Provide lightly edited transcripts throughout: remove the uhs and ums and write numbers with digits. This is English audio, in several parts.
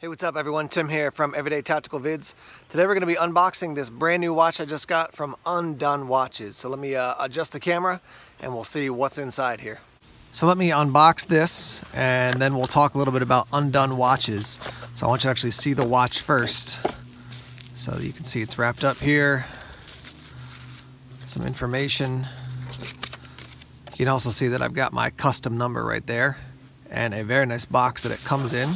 Hey, what's up everyone? Tim here from Everyday Tactical Vids. Today we're going to be unboxing this brand new watch I just got from UNDONE watches. So let me adjust the camera and we'll see what's inside here. So let me unbox this and then we'll talk a little bit about UNDONE watches. So I want you to actually see the watch first. So you can see it's wrapped up here. Some information. You can also see that I've got my custom number right there and a very nice box that it comes in.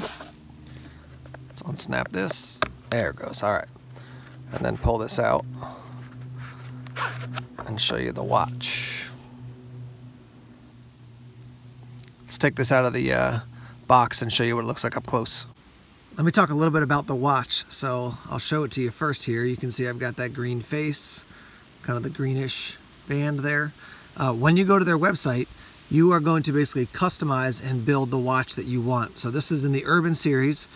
Let's unsnap this. There it goes. All right. And then pull this out and show you the watch. Let's take this out of the box and show you what it looks like up close. Let me talk a little bit about the watch. So I'll show it to you first here. You can see I've got that green face, kind of the greenish band there. When you go to their website, you are going to basically customize and build the watch that you want. So this is in the Urban series.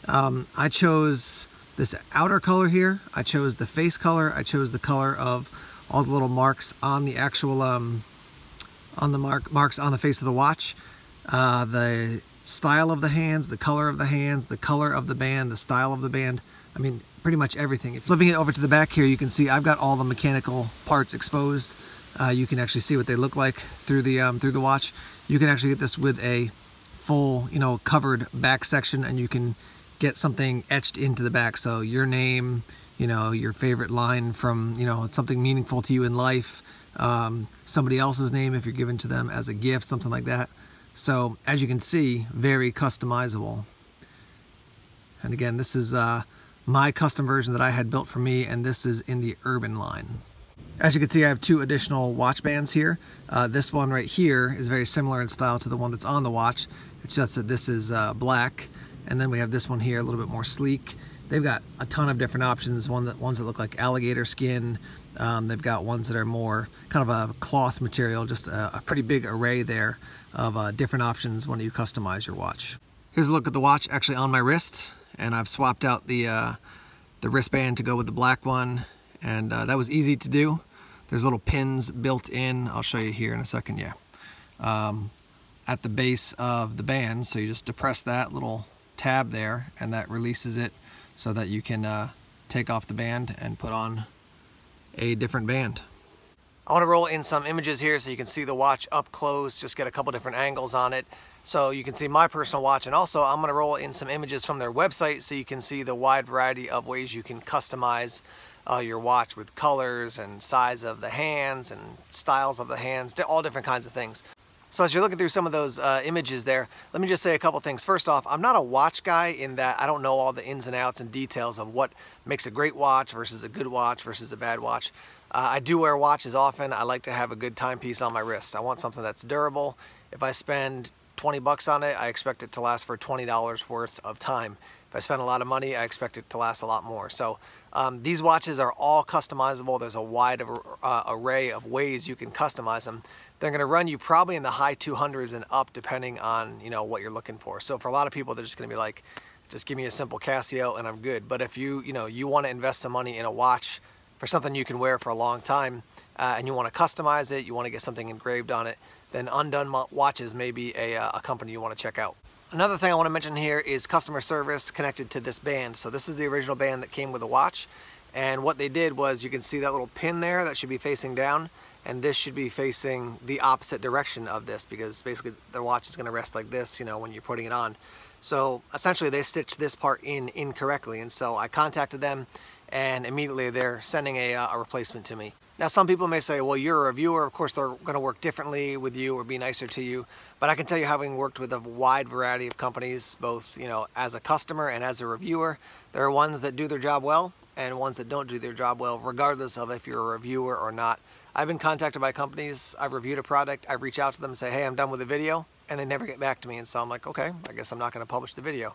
I chose this outer color here. I chose the face color. I chose the color of all the little marks on the actual on the marks on the face of the watch. The style of the hands, the color of the hands, the color of the band, the style of the band. I mean, pretty much everything. Flipping it over to the back here, you can see I've got all the mechanical parts exposed. You can actually see what they look like through the watch. You can actually get this with a full, covered back section, and you can get something etched into the back. So your name, your favorite line from, something meaningful to you in life, somebody else's name if you're given to them as a gift, something like that. So as you can see, very customizable. And again, this is my custom version that I had built for me, and this is in the Urban line. As you can see, I have two additional watch bands here. This one right here is very similar in style to the one that's on the watch. It's just that this is black. And then we have this one here, a little bit more sleek. They've got a ton of different options. Ones that look like alligator skin. They've got ones that are more kind of a cloth material, just a pretty big array there of different options when you customize your watch. Here's a look at the watch actually on my wrist. And I've swapped out the wristband to go with the black one. And that was easy to do. There's little pins built in. I'll show you here in a second, yeah. At the base of the band. So you just depress that little tab there and that releases it so that you can take off the band and put on a different band. I want to roll in some images here so you can see the watch up close, just get a couple different angles on it so you can see my personal watch. And also I'm going to roll in some images from their website so you can see the wide variety of ways you can customize your watch with colors and size of the hands and styles of the hands, all different kinds of things. So as you're looking through some of those images there, let me just say a couple things. First off, I'm not a watch guy in that I don't know all the ins and outs and details of what makes a great watch versus a good watch versus a bad watch. I do wear watches often. I like to have a good timepiece on my wrist. I want something that's durable. If I spend 20 bucks on it, I expect it to last for $20 worth of time. If I spend a lot of money, I expect it to last a lot more. So these watches are all customizable. There's a wide array of ways you can customize them. They're going to run you probably in the high 200s and up depending on what you're looking for. So for a lot of people, they're just going to be like, just give me a simple Casio and I'm good. But if you want to invest some money in a watch for something you can wear for a long time and you want to customize it, you want to get something engraved on it, then UNDONE watches may be a company you want to check out. Another thing I want to mention here is customer service connected to this band. So this is the original band that came with the watch. And what they did was, you can see that little pin there that should be facing down. And this should be facing the opposite direction of this, because basically the watch is going to rest like this, when you're putting it on. So essentially they stitched this part in incorrectly. And so I contacted them and immediately they're sending a replacement to me. Now some people may say, well, you're a reviewer, of course they're going to work differently with you or be nicer to you. But I can tell you, having worked with a wide variety of companies, both as a customer and as a reviewer, there are ones that do their job well and ones that don't do their job well, regardless of if you're a reviewer or not. I've been contacted by companies, I've reviewed a product, I've reached out to them and say, hey, I'm done with the video, and they never get back to me. And so I'm like, okay, I guess I'm not going to publish the video.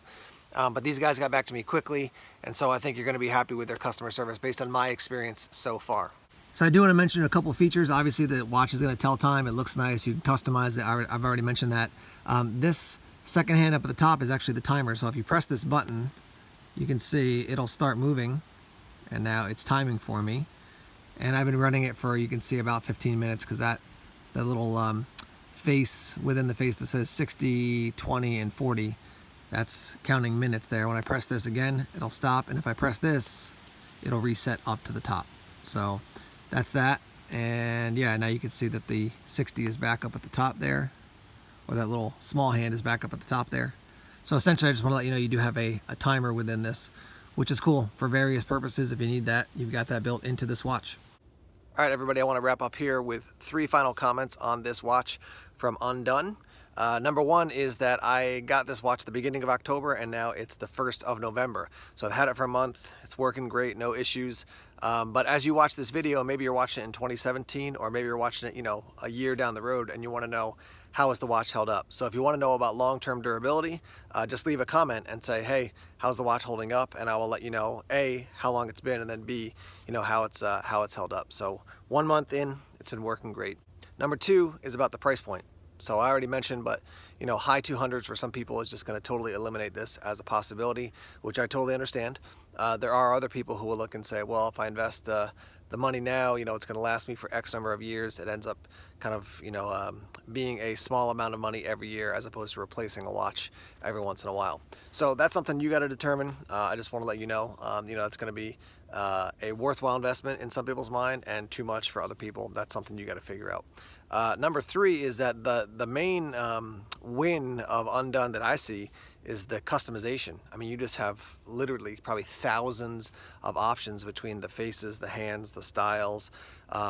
But these guys got back to me quickly, and so I think you're going to be happy with their customer service based on my experience so far. So I do want to mention a couple of features. Obviously the watch is going to tell time, it looks nice, you can customize it, I've already mentioned that. This second hand up at the top is actually the timer, so if you press this button, you can see it'll start moving, and now it's timing for me. And I've been running it for, you can see, about 15 minutes, because that little face within the face that says 60, 20, and 40 That's counting minutes there. When I press this again, it'll stop, and if I press this, it'll reset up to the top. So that's that. And yeah, now you can see that the 60 is back up at the top there, or that little small hand is back up at the top there. So essentially, I just want to let you know you do have a timer within this, which is cool for various purposes. If you need that, you've got that built into this watch. All right, everybody, I want to wrap up here with 3 final comments on this watch from UNDONE. Number 1 is that I got this watch at the beginning of October, and now it's the 1st of November. So I've had it for a month. It's working great, no issues. But as you watch this video, maybe you're watching it in 2017, or maybe you're watching it, you know, a year down the road, and you want to know how is the watch held up. So if you want to know about long-term durability, just leave a comment and say, hey, how's the watch holding up? And I will let you know, A, how long it's been, and then B, you know, how it's held up. So 1 month in, it's been working great. Number 2 is about the price point. So I already mentioned, but you know, high 200s for some people is just going to totally eliminate this as a possibility, which I totally understand. There are other people who will look and say, well, if I invest the money now, you know, it's going to last me for X number of years. It ends up kind of, you know, being a small amount of money every year as opposed to replacing a watch every once in a while. So that's something you got to determine. I just want to let you know, it's going to be a worthwhile investment in some people's mind and too much for other people. That's something you got to figure out. Number 3 is that the main win of UNDONE that I see is the customization. I mean, you just have literally probably thousands of options between the faces, the hands, the styles.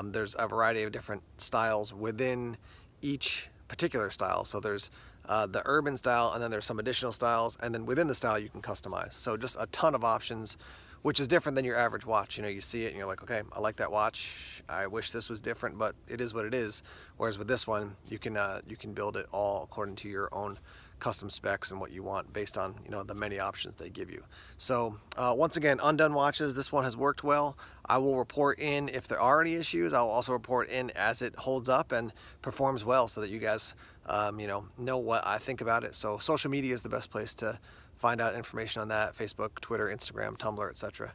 There's a variety of different styles within each particular style. So there's the urban style, and then there's some additional styles, and then within the style you can customize. So just a ton of options, which is different than your average watch. You know, you see it and you're like, okay, I like that watch. I wish this was different, but it is what it is. Whereas with this one, you can build it all according to your own custom specs and what you want based on, you know, the many options they give you. So once again, UNDONE watches, this one has worked well. I will report in if there are any issues. I will also report in as it holds up and performs well, so that you guys know what I think about it. So social media is the best place to find out information on that: Facebook, Twitter, Instagram, Tumblr, etc.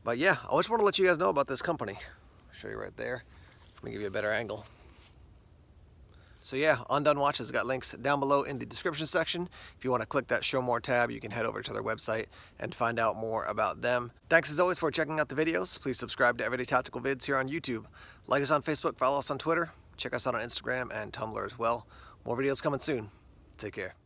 But yeah, I just want to let you guys know about this company. I'll show you right there. Let me give you a better angle. So yeah, UNDONE watches got links down below in the description section. If you want to click that show more tab, you can head over to their website and find out more about them. Thanks as always for checking out the videos. Please subscribe to Everyday Tactical Vids here on YouTube. Like us on Facebook, follow us on Twitter, check us out on Instagram and Tumblr as well. More videos coming soon. Take care.